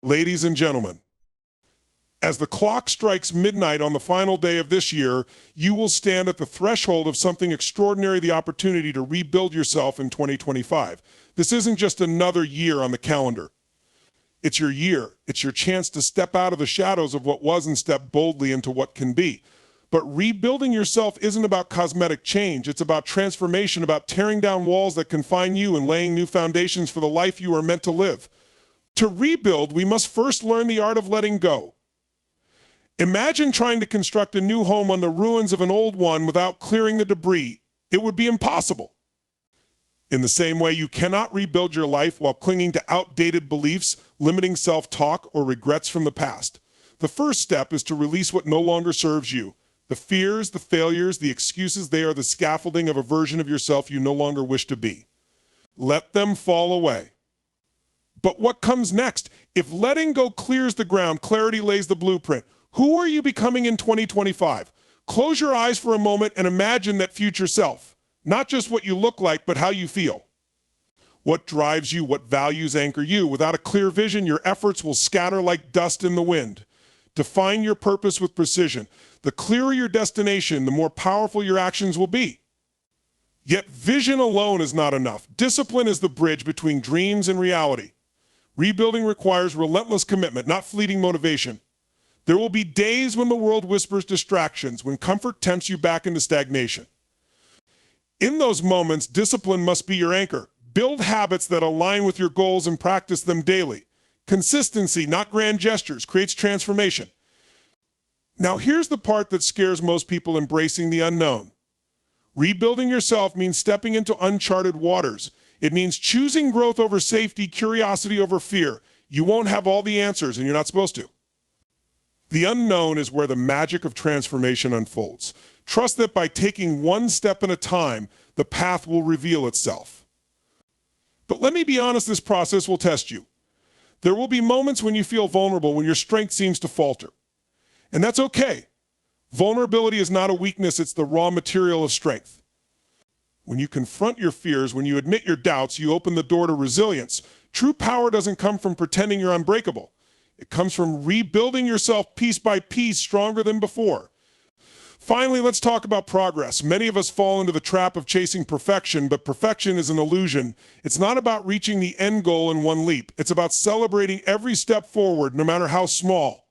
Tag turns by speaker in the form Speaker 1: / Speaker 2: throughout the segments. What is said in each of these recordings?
Speaker 1: Ladies and gentlemen, as the clock strikes midnight on the final day of this year, you will stand at the threshold of something extraordinary, the opportunity to rebuild yourself in 2025. This isn't just another year on the calendar. It's your year. It's your chance to step out of the shadows of what was and step boldly into what can be. But rebuilding yourself isn't about cosmetic change. It's about transformation, about tearing down walls that confine you and laying new foundations for the life you are meant to live. To rebuild, we must first learn the art of letting go. Imagine trying to construct a new home on the ruins of an old one without clearing the debris. It would be impossible. In the same way, you cannot rebuild your life while clinging to outdated beliefs, limiting self-talk, or regrets from the past. The first step is to release what no longer serves you. The fears, the failures, the excuses, they are the scaffolding of a version of yourself you no longer wish to be. Let them fall away. But what comes next? If letting go clears the ground, clarity lays the blueprint. Who are you becoming in 2025? Close your eyes for a moment and imagine that future self. Not just what you look like, but how you feel. What drives you, what values anchor you. Without a clear vision, your efforts will scatter like dust in the wind. Define your purpose with precision. The clearer your destination, the more powerful your actions will be. Yet vision alone is not enough. Discipline is the bridge between dreams and reality. Rebuilding requires relentless commitment, not fleeting motivation. There will be days when the world whispers distractions, when comfort tempts you back into stagnation. In those moments, discipline must be your anchor. Build habits that align with your goals and practice them daily. Consistency, not grand gestures, creates transformation. Now here's the part that scares most people: embracing the unknown. Rebuilding yourself means stepping into uncharted waters. It means choosing growth over safety, curiosity over fear. You won't have all the answers, and you're not supposed to. The unknown is where the magic of transformation unfolds. Trust that by taking one step at a time, the path will reveal itself. But let me be honest, this process will test you. There will be moments when you feel vulnerable, when your strength seems to falter. And that's okay. Vulnerability is not a weakness, it's the raw material of strength. When you confront your fears, when you admit your doubts, you open the door to resilience. True power doesn't come from pretending you're unbreakable. It comes from rebuilding yourself piece by piece, stronger than before. Finally, let's talk about progress. Many of us fall into the trap of chasing perfection, but perfection is an illusion. It's not about reaching the end goal in one leap. It's about celebrating every step forward, no matter how small.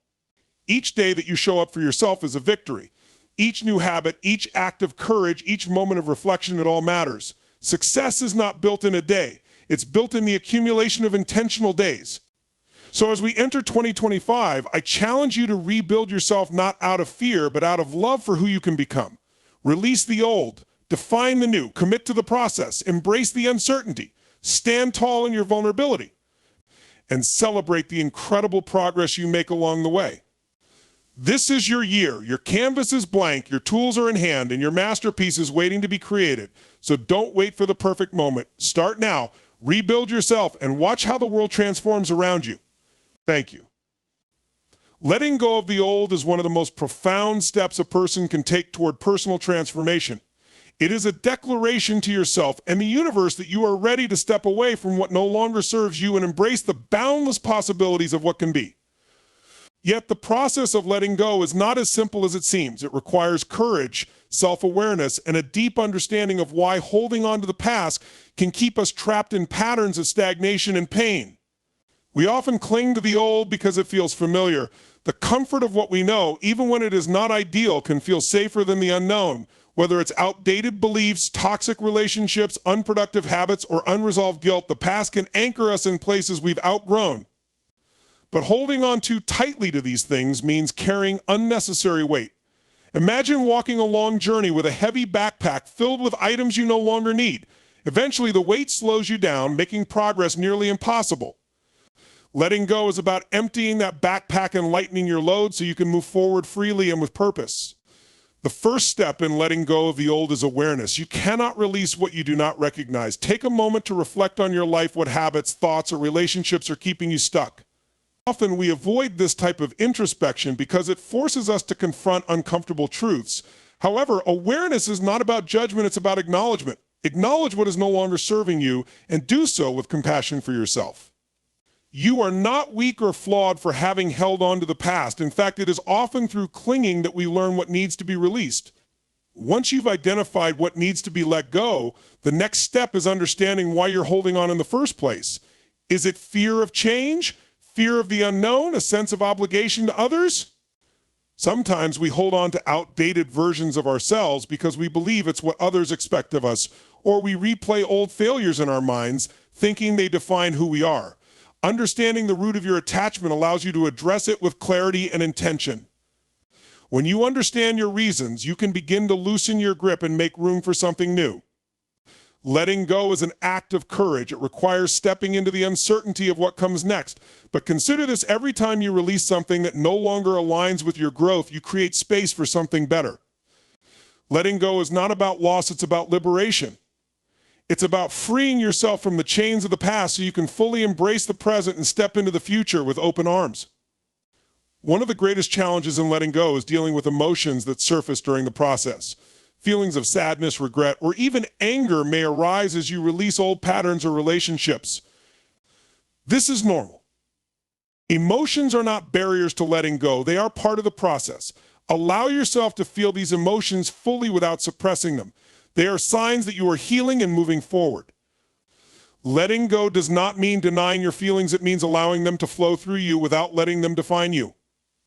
Speaker 1: Each day that you show up for yourself is a victory. Each new habit, each act of courage, each moment of reflection, it all matters. Success is not built in a day. It's built in the accumulation of intentional days. So as we enter 2025, I challenge you to rebuild yourself not out of fear, but out of love for who you can become. Release the old, define the new, commit to the process, embrace the uncertainty, stand tall in your vulnerability, and celebrate the incredible progress you make along the way. This is your year. Your canvas is blank, your tools are in hand, and your masterpiece is waiting to be created. So don't wait for the perfect moment. Start now, rebuild yourself, and watch how the world transforms around you. Thank you. Letting go of the old is one of the most profound steps a person can take toward personal transformation. It is a declaration to yourself and the universe that you are ready to step away from what no longer serves you and embrace the boundless possibilities of what can be. Yet the process of letting go is not as simple as it seems. It requires courage, self-awareness, and a deep understanding of why holding on to the past can keep us trapped in patterns of stagnation and pain. We often cling to the old because it feels familiar. The comfort of what we know, even when it is not ideal, can feel safer than the unknown. Whether it's outdated beliefs, toxic relationships, unproductive habits, or unresolved guilt, the past can anchor us in places we've outgrown. But holding on too tightly to these things means carrying unnecessary weight. Imagine walking a long journey with a heavy backpack filled with items you no longer need. Eventually, the weight slows you down, making progress nearly impossible. Letting go is about emptying that backpack and lightening your load so you can move forward freely and with purpose. The first step in letting go of the old is awareness. You cannot release what you do not recognize. Take a moment to reflect on your life, what habits, thoughts, or relationships are keeping you stuck. Often we avoid this type of introspection because it forces us to confront uncomfortable truths. However, awareness is not about judgment, it's about acknowledgement. Acknowledge what is no longer serving you and do so with compassion for yourself. You are not weak or flawed for having held on to the past. In fact, it is often through clinging that we learn what needs to be released. Once you've identified what needs to be let go, the next step is understanding why you're holding on in the first place. Is it fear of change? Fear of the unknown? A sense of obligation to others? Sometimes we hold on to outdated versions of ourselves because we believe it's what others expect of us, or we replay old failures in our minds, thinking they define who we are. Understanding the root of your attachment allows you to address it with clarity and intention. When you understand your reasons, you can begin to loosen your grip and make room for something new. Letting go is an act of courage. It requires stepping into the uncertainty of what comes next. But consider this: every time you release something that no longer aligns with your growth, you create space for something better. Letting go is not about loss, it's about liberation. It's about freeing yourself from the chains of the past so you can fully embrace the present and step into the future with open arms. One of the greatest challenges in letting go is dealing with emotions that surface during the process. Feelings of sadness, regret, or even anger may arise as you release old patterns or relationships. This is normal. Emotions are not barriers to letting go. They are part of the process. Allow yourself to feel these emotions fully without suppressing them. They are signs that you are healing and moving forward. Letting go does not mean denying your feelings. It means allowing them to flow through you without letting them define you.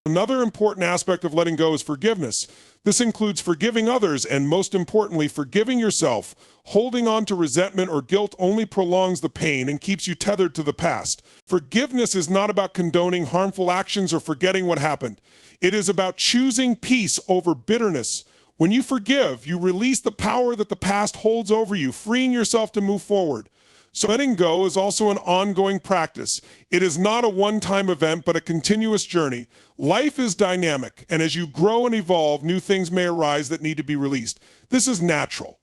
Speaker 1: Another important aspect of letting go is forgiveness. This includes forgiving others and, most importantly, forgiving yourself. Holding on to resentment or guilt only prolongs the pain and keeps you tethered to the past. Forgiveness is not about condoning harmful actions or forgetting what happened. It is about choosing peace over bitterness. When you forgive, you release the power that the past holds over you, freeing yourself to move forward. So letting go is also an ongoing practice. It is not a one-time event, but a continuous journey. Life is dynamic, and as you grow and evolve, new things may arise that need to be released. This is natural.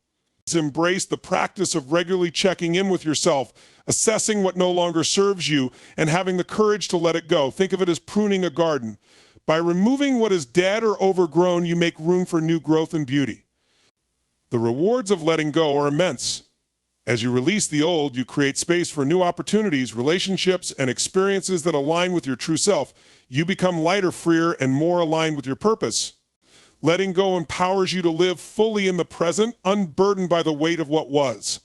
Speaker 1: Embrace the practice of regularly checking in with yourself, assessing what no longer serves you, and having the courage to let it go. Think of it as pruning a garden. By removing what is dead or overgrown, you make room for new growth and beauty. The rewards of letting go are immense. As you release the old, you create space for new opportunities, relationships, and experiences that align with your true self. You become lighter, freer, and more aligned with your purpose. Letting go empowers you to live fully in the present, unburdened by the weight of what was.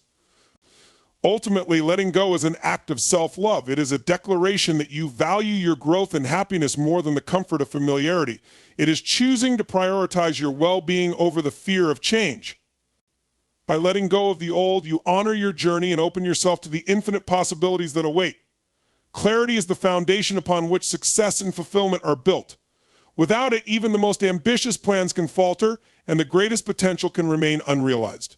Speaker 1: Ultimately, letting go is an act of self-love. It is a declaration that you value your growth and happiness more than the comfort of familiarity. It is choosing to prioritize your well-being over the fear of change. By letting go of the old, you honor your journey and open yourself to the infinite possibilities that await. Clarity is the foundation upon which success and fulfillment are built. Without it, even the most ambitious plans can falter, and the greatest potential can remain unrealized.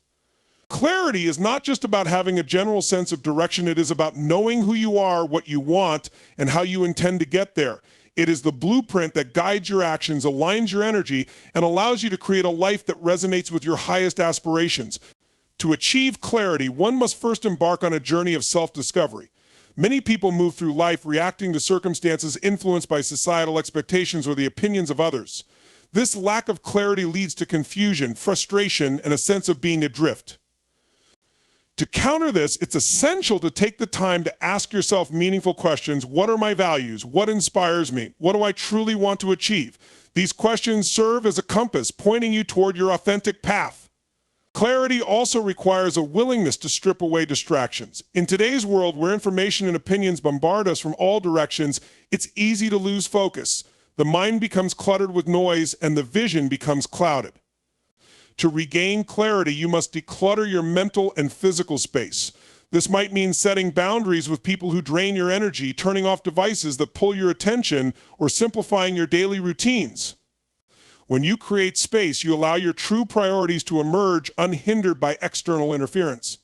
Speaker 1: Clarity is not just about having a general sense of direction. It is about knowing who you are, what you want, and how you intend to get there. It is the blueprint that guides your actions, aligns your energy, and allows you to create a life that resonates with your highest aspirations. To achieve clarity, one must first embark on a journey of self-discovery. Many people move through life reacting to circumstances influenced by societal expectations or the opinions of others. This lack of clarity leads to confusion, frustration, and a sense of being adrift. To counter this, it's essential to take the time to ask yourself meaningful questions. What are my values? What inspires me? What do I truly want to achieve? These questions serve as a compass, pointing you toward your authentic path. Clarity also requires a willingness to strip away distractions. In today's world, where information and opinions bombard us from all directions, it's easy to lose focus. The mind becomes cluttered with noise, and the vision becomes clouded. To regain clarity, you must declutter your mental and physical space. This might mean setting boundaries with people who drain your energy, turning off devices that pull your attention, or simplifying your daily routines. When you create space, you allow your true priorities to emerge unhindered by external interference.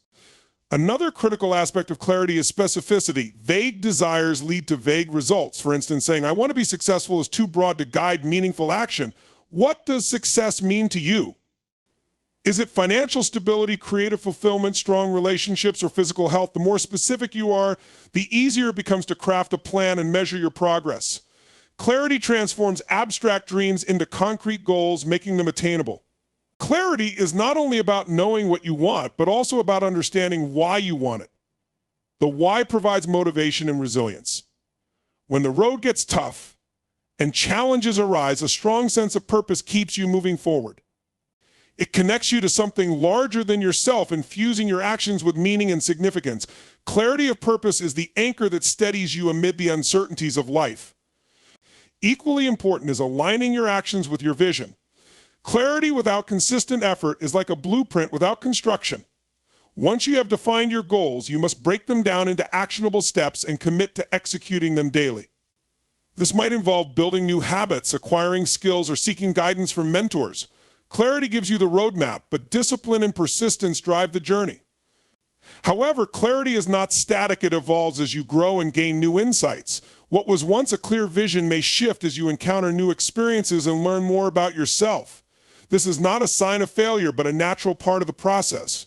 Speaker 1: Another critical aspect of clarity is specificity. Vague desires lead to vague results. For instance, saying, "I want to be successful" is too broad to guide meaningful action. What does success mean to you? Is it financial stability, creative fulfillment, strong relationships, or physical health? The more specific you are, the easier it becomes to craft a plan and measure your progress. Clarity transforms abstract dreams into concrete goals, making them attainable. Clarity is not only about knowing what you want, but also about understanding why you want it. The why provides motivation and resilience. When the road gets tough and challenges arise, a strong sense of purpose keeps you moving forward. It connects you to something larger than yourself, infusing your actions with meaning and significance. Clarity of purpose is the anchor that steadies you amid the uncertainties of life. Equally important is aligning your actions with your vision. Clarity without consistent effort is like a blueprint without construction. Once you have defined your goals, you must break them down into actionable steps and commit to executing them daily. This might involve building new habits, acquiring skills, or seeking guidance from mentors. Clarity gives you the roadmap, but discipline and persistence drive the journey. However, clarity is not static. It evolves as you grow and gain new insights. What was once a clear vision may shift as you encounter new experiences and learn more about yourself. This is not a sign of failure, but a natural part of the process.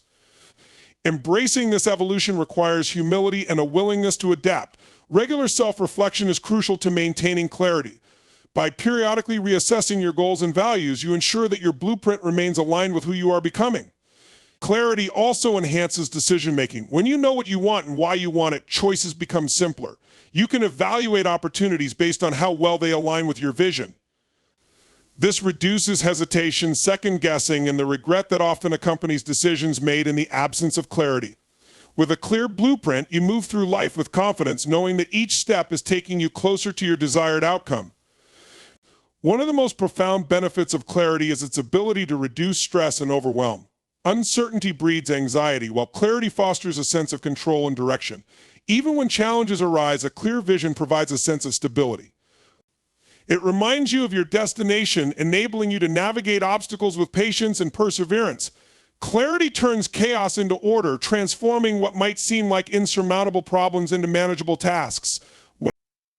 Speaker 1: Embracing this evolution requires humility and a willingness to adapt. Regular self-reflection is crucial to maintaining clarity. By periodically reassessing your goals and values, you ensure that your blueprint remains aligned with who you are becoming. Clarity also enhances decision-making. When you know what you want and why you want it, choices become simpler. You can evaluate opportunities based on how well they align with your vision. This reduces hesitation, second-guessing, and the regret that often accompanies decisions made in the absence of clarity. With a clear blueprint, you move through life with confidence, knowing that each step is taking you closer to your desired outcome. One of the most profound benefits of clarity is its ability to reduce stress and overwhelm. Uncertainty breeds anxiety, while clarity fosters a sense of control and direction. Even when challenges arise, a clear vision provides a sense of stability. It reminds you of your destination, enabling you to navigate obstacles with patience and perseverance. Clarity turns chaos into order, transforming what might seem like insurmountable problems into manageable tasks.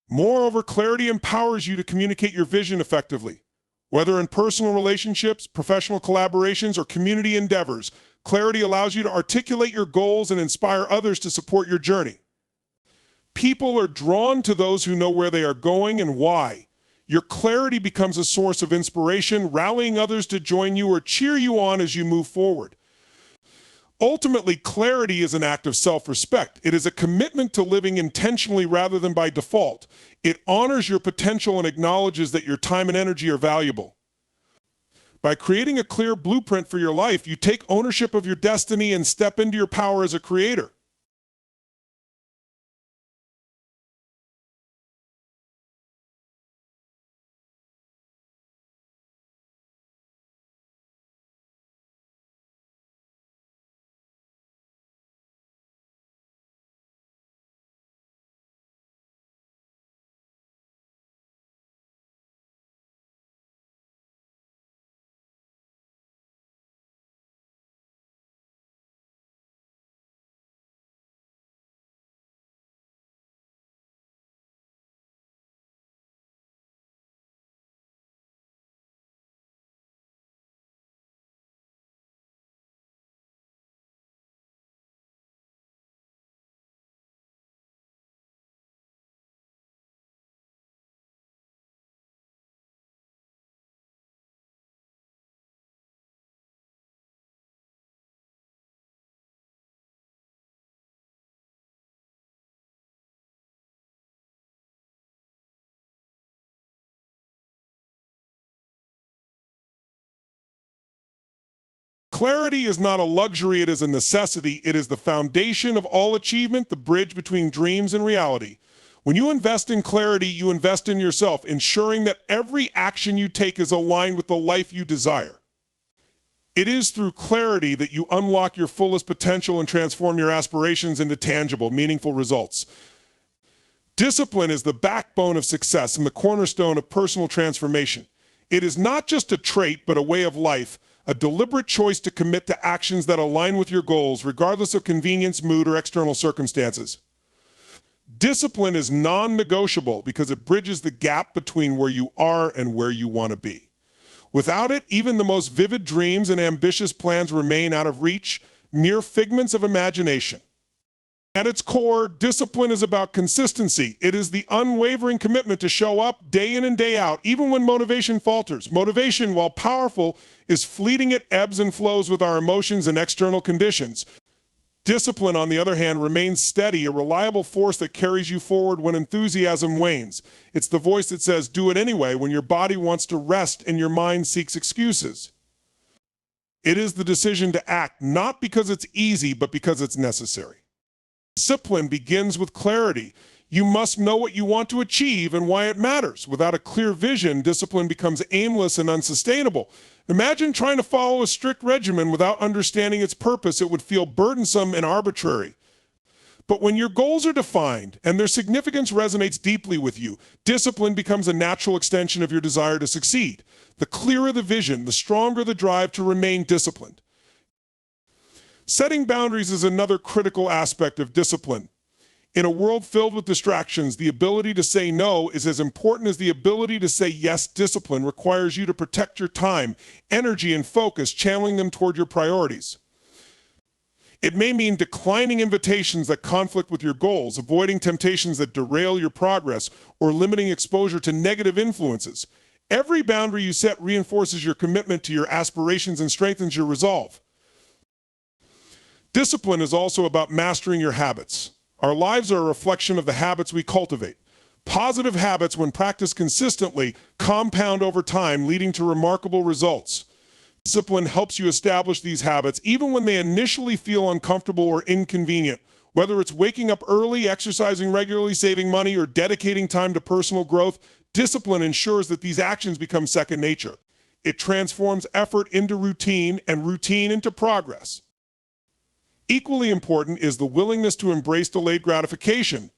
Speaker 1: Moreover, clarity empowers you to communicate your vision effectively. Whether in personal relationships, professional collaborations, or community endeavors, clarity allows you to articulate your goals and inspire others to support your journey. People are drawn to those who know where they are going and why. Your clarity becomes a source of inspiration, rallying others to join you or cheer you on as you move forward. Ultimately, clarity is an act of self-respect. It is a commitment to living intentionally rather than by default. It honors your potential and acknowledges that your time and energy are valuable. By creating a clear blueprint for your life, you take ownership of your destiny and step into your power as a creator. Clarity is not a luxury, it is a necessity. It is the foundation of all achievement, the bridge between dreams and reality. When you invest in clarity, you invest in yourself, ensuring that every action you take is aligned with the life you desire. It is through clarity that you unlock your fullest potential and transform your aspirations into tangible, meaningful results. Discipline is the backbone of success and the cornerstone of personal transformation. It is not just a trait, but a way of life, a deliberate choice to commit to actions that align with your goals, regardless of convenience, mood, or external circumstances. Discipline is non-negotiable because it bridges the gap between where you are and where you want to be. Without it, even the most vivid dreams and ambitious plans remain out of reach, mere figments of imagination. At its core, discipline is about consistency. It is the unwavering commitment to show up day in and day out, even when motivation falters. Motivation, while powerful, is fleeting. It ebbs and flows with our emotions and external conditions. Discipline, on the other hand, remains steady, a reliable force that carries you forward when enthusiasm wanes. It's the voice that says, do it anyway, when your body wants to rest and your mind seeks excuses. It is the decision to act, not because it's easy, but because it's necessary. Discipline begins with clarity. You must know what you want to achieve and why it matters. Without a clear vision, discipline becomes aimless and unsustainable. Imagine trying to follow a strict regimen without understanding its purpose. It would feel burdensome and arbitrary. But when your goals are defined and their significance resonates deeply with you, discipline becomes a natural extension of your desire to succeed. The clearer the vision, the stronger the drive to remain disciplined. Setting boundaries is another critical aspect of discipline. In a world filled with distractions, the ability to say no is as important as the ability to say yes. Discipline requires you to protect your time, energy, and focus, channeling them toward your priorities. It may mean declining invitations that conflict with your goals, avoiding temptations that derail your progress, or limiting exposure to negative influences. Every boundary you set reinforces your commitment to your aspirations and strengthens your resolve. Discipline is also about mastering your habits. Our lives are a reflection of the habits we cultivate. Positive habits, when practiced consistently, compound over time, leading to remarkable results. Discipline helps you establish these habits even when they initially feel uncomfortable or inconvenient. Whether it's waking up early, exercising regularly, saving money, or dedicating time to personal growth, discipline ensures that these actions become second nature. It transforms effort into routine and routine into progress. Equally important is the willingness to embrace delayed gratification.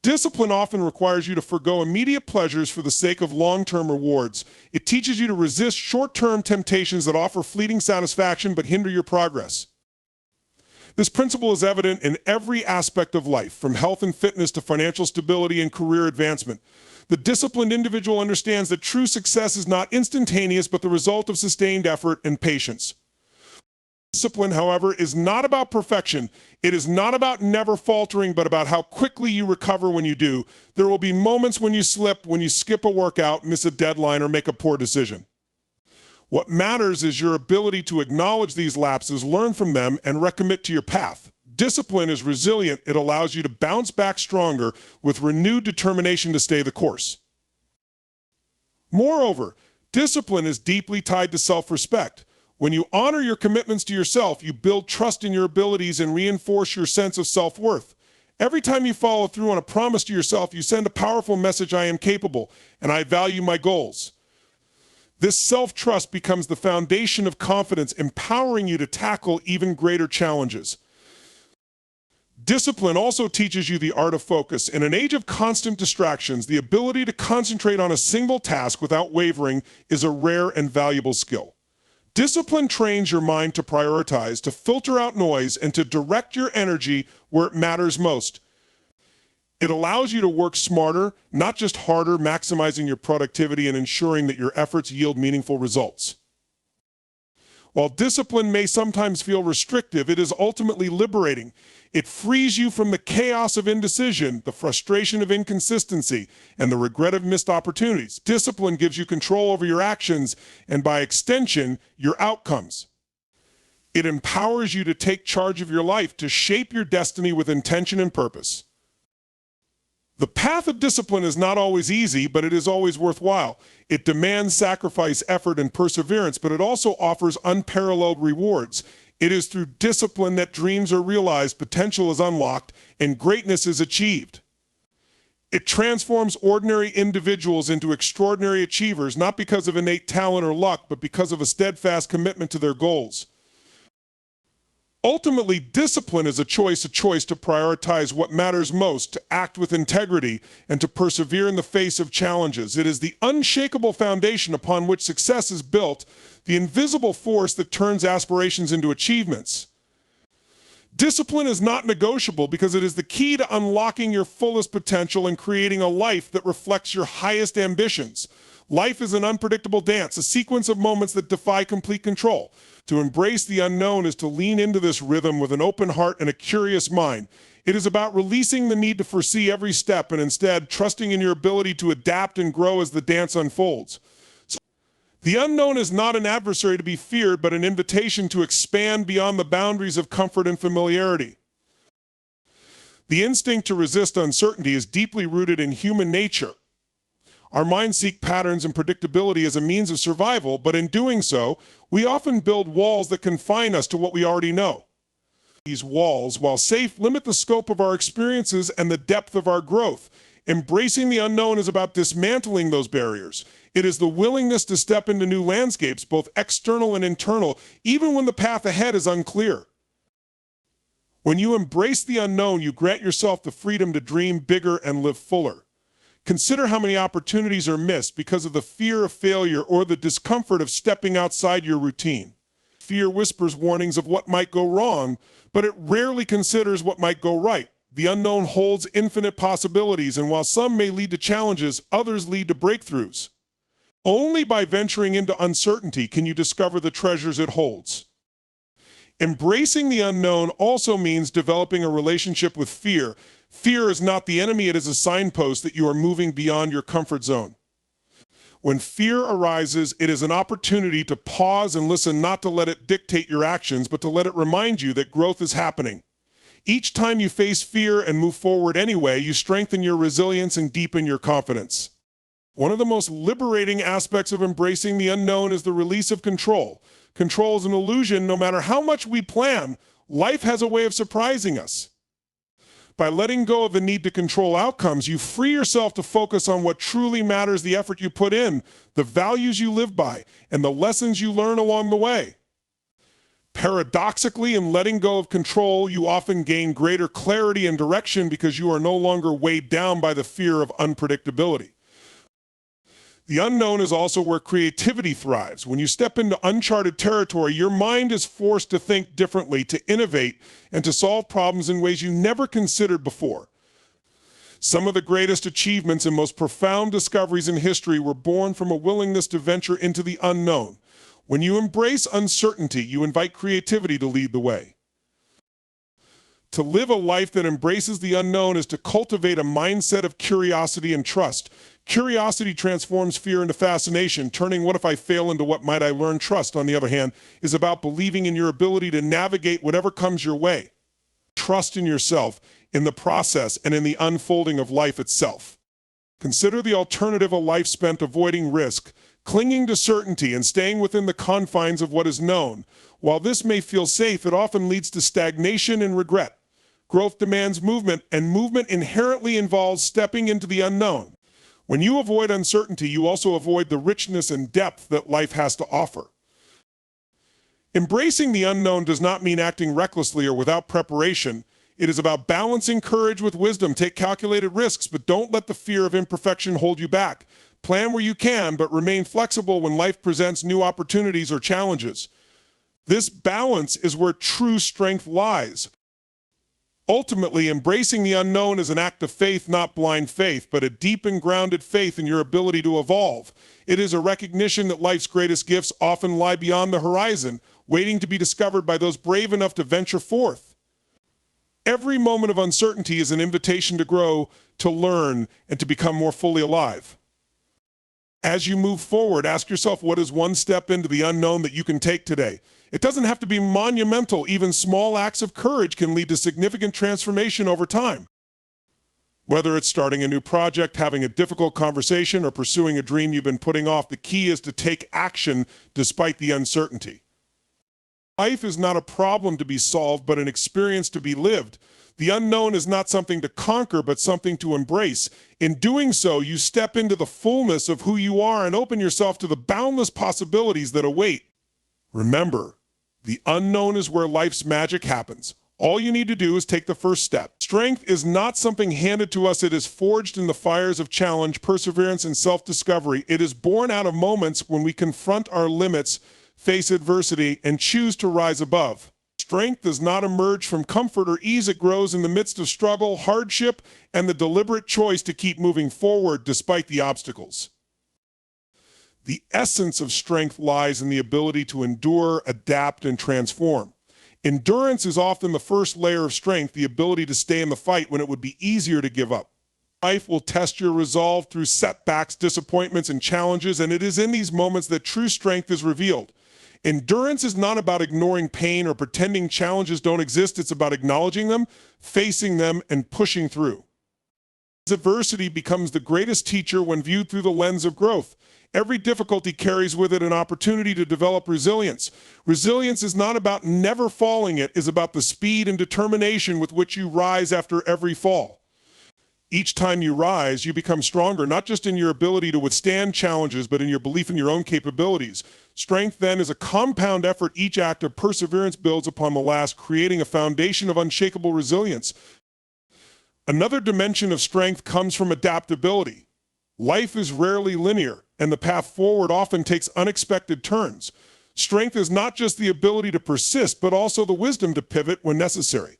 Speaker 1: Discipline often requires you to forgo immediate pleasures for the sake of long-term rewards. It teaches you to resist short-term temptations that offer fleeting satisfaction but hinder your progress. This principle is evident in every aspect of life, from health and fitness to financial stability and career advancement. The disciplined individual understands that true success is not instantaneous but the result of sustained effort and patience. Discipline, however, is not about perfection. It is not about never faltering, but about how quickly you recover when you do. There will be moments when you slip, when you skip a workout, miss a deadline, or make a poor decision. What matters is your ability to acknowledge these lapses, learn from them, and recommit to your path. Discipline is resilient. It allows you to bounce back stronger with renewed determination to stay the course. Moreover, discipline is deeply tied to self-respect. When you honor your commitments to yourself, you build trust in your abilities and reinforce your sense of self-worth. Every time you follow through on a promise to yourself, you send a powerful message: I am capable and I value my goals. This self-trust becomes the foundation of confidence, empowering you to tackle even greater challenges. Discipline also teaches you the art of focus. In an age of constant distractions, the ability to concentrate on a single task without wavering is a rare and valuable skill. Discipline trains your mind to prioritize, to filter out noise, and to direct your energy where it matters most. It allows you to work smarter, not just harder, maximizing your productivity and ensuring that your efforts yield meaningful results. While discipline may sometimes feel restrictive, it is ultimately liberating. It frees you from the chaos of indecision, the frustration of inconsistency, and the regret of missed opportunities. Discipline gives you control over your actions and, by extension, your outcomes. It empowers you to take charge of your life, to shape your destiny with intention and purpose. The path of discipline is not always easy, but it is always worthwhile. It demands sacrifice, effort, and perseverance, but it also offers unparalleled rewards. It is through discipline that dreams are realized, potential is unlocked, and greatness is achieved. It transforms ordinary individuals into extraordinary achievers, not because of innate talent or luck, but because of a steadfast commitment to their goals. Ultimately, discipline is a choice to prioritize what matters most, to act with integrity, and to persevere in the face of challenges. It is the unshakable foundation upon which success is built, the invisible force that turns aspirations into achievements. Discipline is not negotiable because it is the key to unlocking your fullest potential and creating a life that reflects your highest ambitions. Life is an unpredictable dance, a sequence of moments that defy complete control. To embrace the unknown is to lean into this rhythm with an open heart and a curious mind. It is about releasing the need to foresee every step and instead trusting in your ability to adapt and grow as the dance unfolds. The unknown is not an adversary to be feared, but an invitation to expand beyond the boundaries of comfort and familiarity. The instinct to resist uncertainty is deeply rooted in human nature. Our minds seek patterns and predictability as a means of survival, but in doing so, we often build walls that confine us to what we already know. These walls, while safe, limit the scope of our experiences and the depth of our growth. Embracing the unknown is about dismantling those barriers. It is the willingness to step into new landscapes, both external and internal, even when the path ahead is unclear. When you embrace the unknown, you grant yourself the freedom to dream bigger and live fuller. Consider how many opportunities are missed because of the fear of failure or the discomfort of stepping outside your routine. Fear whispers warnings of what might go wrong, but it rarely considers what might go right. The unknown holds infinite possibilities, and while some may lead to challenges, others lead to breakthroughs. Only by venturing into uncertainty can you discover the treasures it holds. Embracing the unknown also means developing a relationship with fear. Fear is not the enemy, it is a signpost that you are moving beyond your comfort zone. When fear arises, it is an opportunity to pause and listen, not to let it dictate your actions, but to let it remind you that growth is happening. Each time you face fear and move forward anyway, you strengthen your resilience and deepen your confidence. One of the most liberating aspects of embracing the unknown is the release of control. Control is an illusion. No matter how much we plan, life has a way of surprising us. By letting go of the need to control outcomes, you free yourself to focus on what truly matters, the effort you put in, the values you live by, and the lessons you learn along the way. Paradoxically, in letting go of control, you often gain greater clarity and direction because you are no longer weighed down by the fear of unpredictability. The unknown is also where creativity thrives. When you step into uncharted territory, your mind is forced to think differently, to innovate, and to solve problems in ways you never considered before. Some of the greatest achievements and most profound discoveries in history were born from a willingness to venture into the unknown. When you embrace uncertainty, you invite creativity to lead the way. To live a life that embraces the unknown is to cultivate a mindset of curiosity and trust. Curiosity transforms fear into fascination, turning what if I fail into what might I learn. Trust, on the other hand, is about believing in your ability to navigate whatever comes your way. Trust in yourself, in the process, and in the unfolding of life itself. Consider the alternative: a life spent avoiding risk, clinging to certainty, and staying within the confines of what is known. While this may feel safe, it often leads to stagnation and regret. Growth demands movement, and movement inherently involves stepping into the unknown. When you avoid uncertainty, you also avoid the richness and depth that life has to offer. Embracing the unknown does not mean acting recklessly or without preparation. It is about balancing courage with wisdom. Take calculated risks, but don't let the fear of imperfection hold you back. Plan where you can, but remain flexible when life presents new opportunities or challenges. This balance is where true strength lies. Ultimately, embracing the unknown is an act of faith, not blind faith, but a deep and grounded faith in your ability to evolve. It is a recognition that life's greatest gifts often lie beyond the horizon, waiting to be discovered by those brave enough to venture forth. Every moment of uncertainty is an invitation to grow, to learn, and to become more fully alive. As you move forward, ask yourself, what is one step into the unknown that you can take today? It doesn't have to be monumental. Even small acts of courage can lead to significant transformation over time. Whether it's starting a new project, having a difficult conversation, or pursuing a dream you've been putting off, the key is to take action despite the uncertainty. Life is not a problem to be solved, but an experience to be lived. The unknown is not something to conquer, but something to embrace. In doing so, you step into the fullness of who you are and open yourself to the boundless possibilities that await. Remember, the unknown is where life's magic happens. All you need to do is take the first step. Strength is not something handed to us. It is forged in the fires of challenge, perseverance, and self-discovery. It is born out of moments when we confront our limits, face adversity, and choose to rise above. Strength does not emerge from comfort or ease. It grows in the midst of struggle, hardship, and the deliberate choice to keep moving forward despite the obstacles. The essence of strength lies in the ability to endure, adapt, and transform. Endurance is often the first layer of strength, the ability to stay in the fight when it would be easier to give up. Life will test your resolve through setbacks, disappointments, and challenges, and it is in these moments that true strength is revealed. Endurance is not about ignoring pain or pretending challenges don't exist. It's about acknowledging them, facing them, and pushing through. Adversity becomes the greatest teacher when viewed through the lens of growth. Every difficulty carries with it an opportunity to develop resilience. Resilience is not about never falling, it is about the speed and determination with which you rise after every fall. Each time you rise, you become stronger, not just in your ability to withstand challenges, but in your belief in your own capabilities. Strength, then, is a compound effort. Each act of perseverance builds upon the last, creating a foundation of unshakable resilience. Another dimension of strength comes from adaptability. Life is rarely linear, and the path forward often takes unexpected turns. Strength is not just the ability to persist, but also the wisdom to pivot when necessary.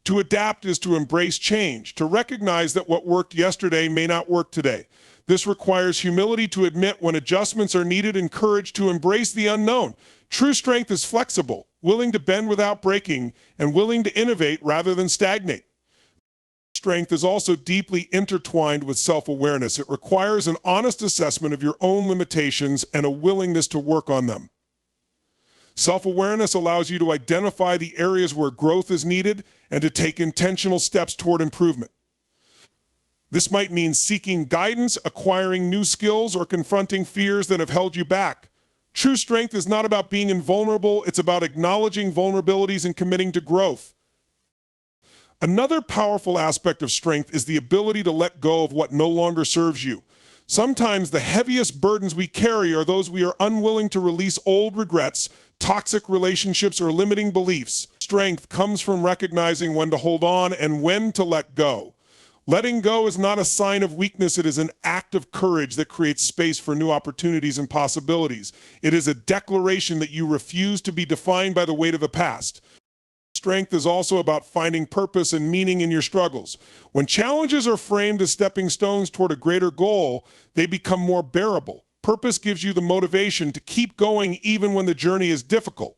Speaker 1: To adapt is to embrace change, to recognize that what worked yesterday may not work today. This requires humility to admit when adjustments are needed and courage to embrace the unknown. True strength is flexible, willing to bend without breaking, and willing to innovate rather than stagnate. Strength is also deeply intertwined with self-awareness. It requires an honest assessment of your own limitations and a willingness to work on them. Self-awareness allows you to identify the areas where growth is needed and to take intentional steps toward improvement. This might mean seeking guidance, acquiring new skills, or confronting fears that have held you back. True strength is not about being invulnerable, it's about acknowledging vulnerabilities and committing to growth. Another powerful aspect of strength is the ability to let go of what no longer serves you. Sometimes the heaviest burdens we carry are those we are unwilling to release: old regrets, toxic relationships, or limiting beliefs. Strength comes from recognizing when to hold on and when to let go. Letting go is not a sign of weakness, it is an act of courage that creates space for new opportunities and possibilities. It is a declaration that you refuse to be defined by the weight of the past. Strength is also about finding purpose and meaning in your struggles. When challenges are framed as stepping stones toward a greater goal, they become more bearable. Purpose gives you the motivation to keep going even when the journey is difficult.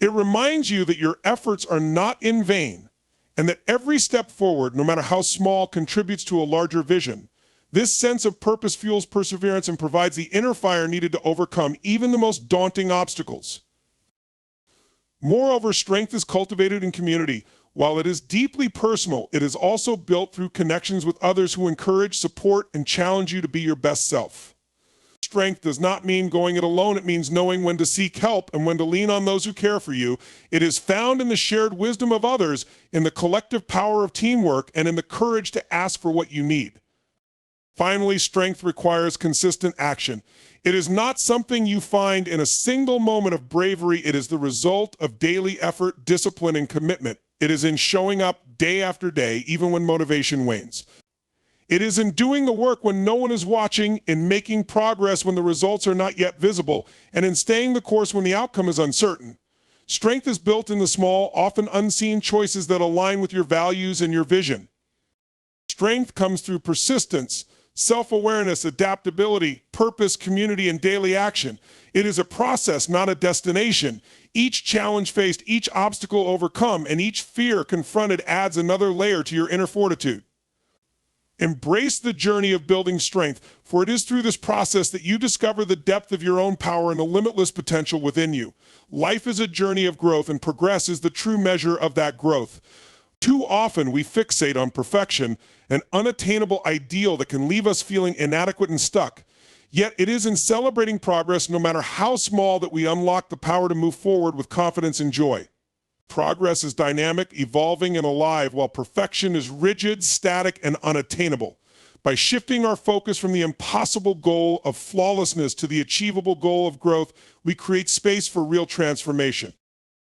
Speaker 1: It reminds you that your efforts are not in vain and that every step forward, no matter how small, contributes to a larger vision. This sense of purpose fuels perseverance and provides the inner fire needed to overcome even the most daunting obstacles. Moreover, strength is cultivated in community. While it is deeply personal, it is also built through connections with others who encourage, support, and challenge you to be your best self. Strength does not mean going it alone. It means knowing when to seek help and when to lean on those who care for you. It is found in the shared wisdom of others, in the collective power of teamwork, and in the courage to ask for what you need. Finally, strength requires consistent action. It is not something you find in a single moment of bravery. It is the result of daily effort, discipline, and commitment. It is in showing up day after day, even when motivation wanes. It is in doing the work when no one is watching, in making progress when the results are not yet visible, and in staying the course when the outcome is uncertain. Strength is built in the small, often unseen choices that align with your values and your vision. Strength comes through persistence, self-awareness, adaptability, purpose, community, and daily action. It is a process, not a destination. Each challenge faced, each obstacle overcome, and each fear confronted adds another layer to your inner fortitude. Embrace the journey of building strength, for it is through this process that you discover the depth of your own power and the limitless potential within you. Life is a journey of growth, and progress is the true measure of that growth. Too often we fixate on perfection, an unattainable ideal that can leave us feeling inadequate and stuck. Yet it is in celebrating progress, no matter how small, that we unlock the power to move forward with confidence and joy. Progress is dynamic, evolving, and alive, while perfection is rigid, static, and unattainable. By shifting our focus from the impossible goal of flawlessness to the achievable goal of growth, we create space for real transformation.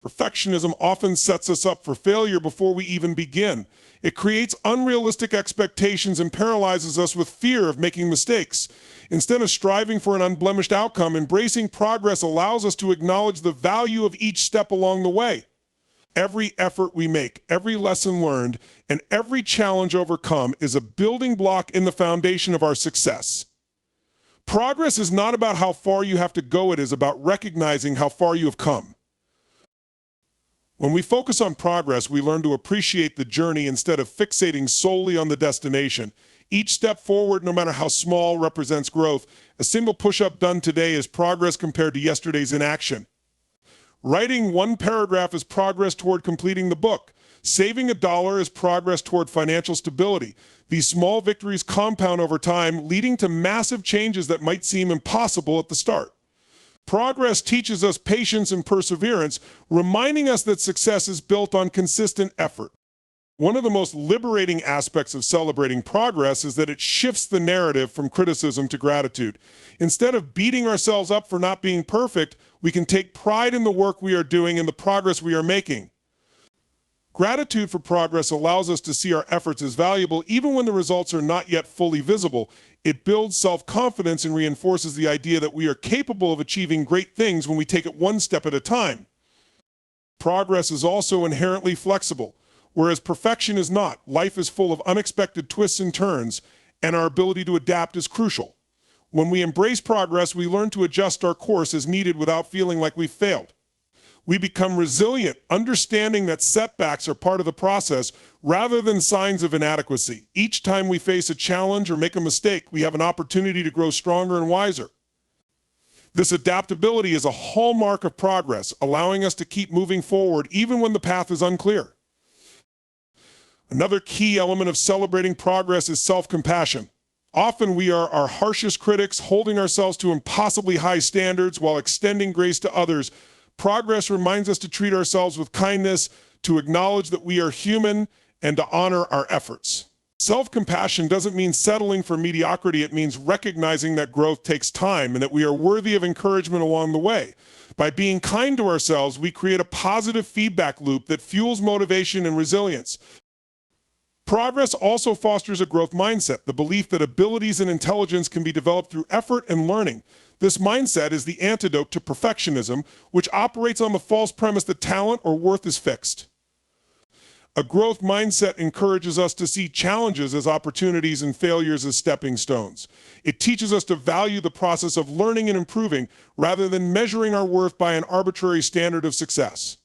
Speaker 1: Perfectionism often sets us up for failure before we even begin. It creates unrealistic expectations and paralyzes us with fear of making mistakes. Instead of striving for an unblemished outcome, embracing progress allows us to acknowledge the value of each step along the way. Every effort we make, every lesson learned, and every challenge overcome is a building block in the foundation of our success. Progress is not about how far you have to go, it is about recognizing how far you have come. When we focus on progress, we learn to appreciate the journey instead of fixating solely on the destination. Each step forward, no matter how small, represents growth. A single push-up done today is progress compared to yesterday's inaction. Writing one paragraph is progress toward completing the book. Saving $1 is progress toward financial stability. These small victories compound over time, leading to massive changes that might seem impossible at the start. Progress teaches us patience and perseverance, reminding us that success is built on consistent effort. One of the most liberating aspects of celebrating progress is that it shifts the narrative from criticism to gratitude. Instead of beating ourselves up for not being perfect, we can take pride in the work we are doing and the progress we are making. Gratitude for progress allows us to see our efforts as valuable even when the results are not yet fully visible. It builds self-confidence and reinforces the idea that we are capable of achieving great things when we take it one step at a time. Progress is also inherently flexible. Whereas perfection is not, life is full of unexpected twists and turns, and our ability to adapt is crucial. When we embrace progress, we learn to adjust our course as needed without feeling like we've failed. We become resilient, understanding that setbacks are part of the process rather than signs of inadequacy. Each time we face a challenge or make a mistake, we have an opportunity to grow stronger and wiser. This adaptability is a hallmark of progress, allowing us to keep moving forward even when the path is unclear. Another key element of celebrating progress is self-compassion. Often we are our harshest critics, holding ourselves to impossibly high standards while extending grace to others. Progress reminds us to treat ourselves with kindness, to acknowledge that we are human, and to honor our efforts. Self-compassion doesn't mean settling for mediocrity. It means recognizing that growth takes time and that we are worthy of encouragement along the way. By being kind to ourselves, we create a positive feedback loop that fuels motivation and resilience. Progress also fosters a growth mindset, the belief that abilities and intelligence can be developed through effort and learning. This mindset is the antidote to perfectionism, which operates on the false premise that talent or worth is fixed. A growth mindset encourages us to see challenges as opportunities and failures as stepping stones. It teaches us to value the process of learning and improving rather than measuring our worth by an arbitrary standard of success.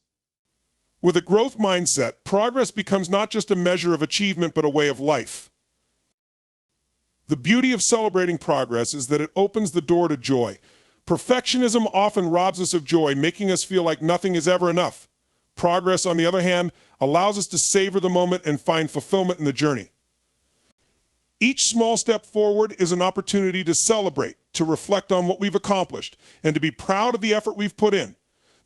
Speaker 1: With a growth mindset, progress becomes not just a measure of achievement but a way of life. The beauty of celebrating progress is that it opens the door to joy. Perfectionism often robs us of joy, making us feel like nothing is ever enough. Progress, on the other hand, allows us to savor the moment and find fulfillment in the journey. Each small step forward is an opportunity to celebrate, to reflect on what we've accomplished, and to be proud of the effort we've put in.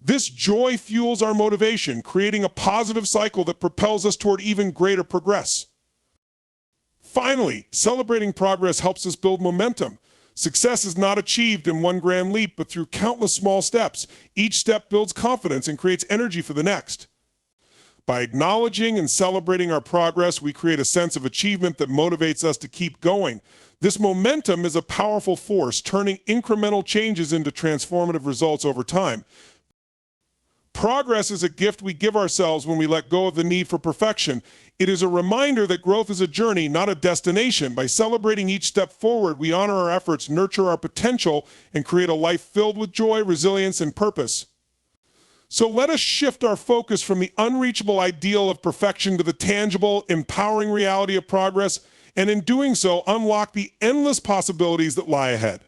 Speaker 1: This joy fuels our motivation, creating a positive cycle that propels us toward even greater progress. Finally, celebrating progress helps us build momentum. Success is not achieved in one grand leap, but through countless small steps. Each step builds confidence and creates energy for the next. By acknowledging and celebrating our progress, we create a sense of achievement that motivates us to keep going. This momentum is a powerful force, turning incremental changes into transformative results over time. Progress is a gift we give ourselves when we let go of the need for perfection. It is a reminder that growth is a journey, not a destination. By celebrating each step forward, we honor our efforts, nurture our potential, and create a life filled with joy, resilience, and purpose. So let us shift our focus from the unreachable ideal of perfection to the tangible, empowering reality of progress, and in doing so, unlock the endless possibilities that lie ahead.